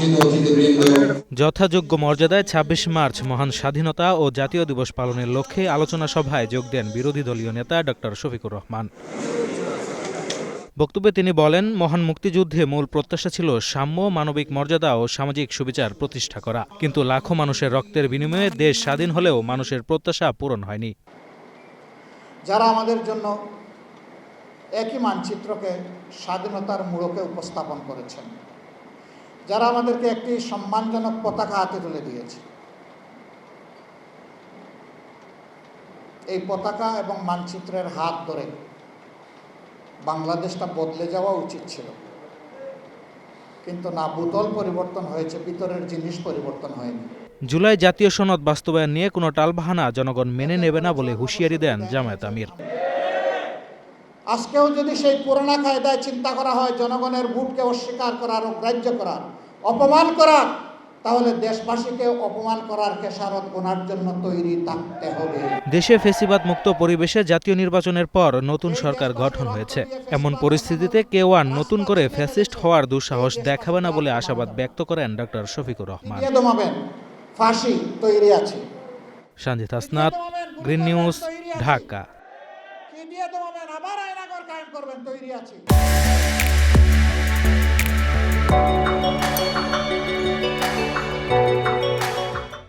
আমন্ত্রিত অতিথিবৃন্দ, যথাযোগ্য মর্যাদায় ২৬ মার্চ মহান স্বাধীনতা ও জাতীয় দিবস পালনের লক্ষ্যে আলোচনা সভায় যোগ দেন বিরোধী দলীয় নেতা ডক্টর শফিকুর রহমান। বক্তব্যে তিনি বলেন, মহান মুক্তিযুদ্ধে মূল প্রত্যাশা ছিল সাম্য, মানবিক মর্যাদা ও সামাজিক সুবিচার প্রতিষ্ঠা করা। কিন্তু লাখো মানুষের রক্তের বিনিময়ে দেশ স্বাধীন হলেও মানুষের প্রত্যাশা পূরণ হয়নি। যারা আমাদের জন্য একই মানচিত্রকে স্বাধীনতার মোড়কে উপস্থাপন করেছেন, যারা আমাদেরকে একটি সম্মানজনক পতাকা হাতে তুলে দিয়েছে, এই পতাকা এবং মানচিত্রের হাত ধরে বাংলাদেশটা বদলে যাওয়া উচিত ছিল। কিন্তু না, বোতল পরিবর্তন হয়েছে, ভিতরের জিনিস পরিবর্তন হয়নি। জুলাই জাতীয় সনদ বাস্তবায়ন নিয়ে কোনো টালবাহানা জনগণ মেনে নেবে না বলে হুঁশিয়ারি দেন জামায়াত আমির। আজকেও যদি সেই পুরোনো কায়দায় চিন্তা করা হয়, জনগণের ভোটকে অস্বীকার করার, অগ্রাহ্য করার, অপমান করার, তাহলে দেশবাসীকে অপমান করার খেসারত গোনার জন্য তৈরি থাকতে হবে। দেশে ফ্যাসিবাদ মুক্ত পরিবেশে জাতীয় নির্বাচনের পর নতুন সরকার গঠন হয়েছে। এমন পরিস্থিতিতে কেউ আর নতুন করে ফ্যাসিস্ট হওয়ার দুঃসাহস দেখাবে না বলে আশাবাদ ব্যক্ত করেন ডক্টর শফিকুর রহমান। ফাঁসি তৈরি আছে। Sanjit Hasnat, green news, Dhaka. আবার আয়নাঘর কায়েম করবেন, তৈরি আছে।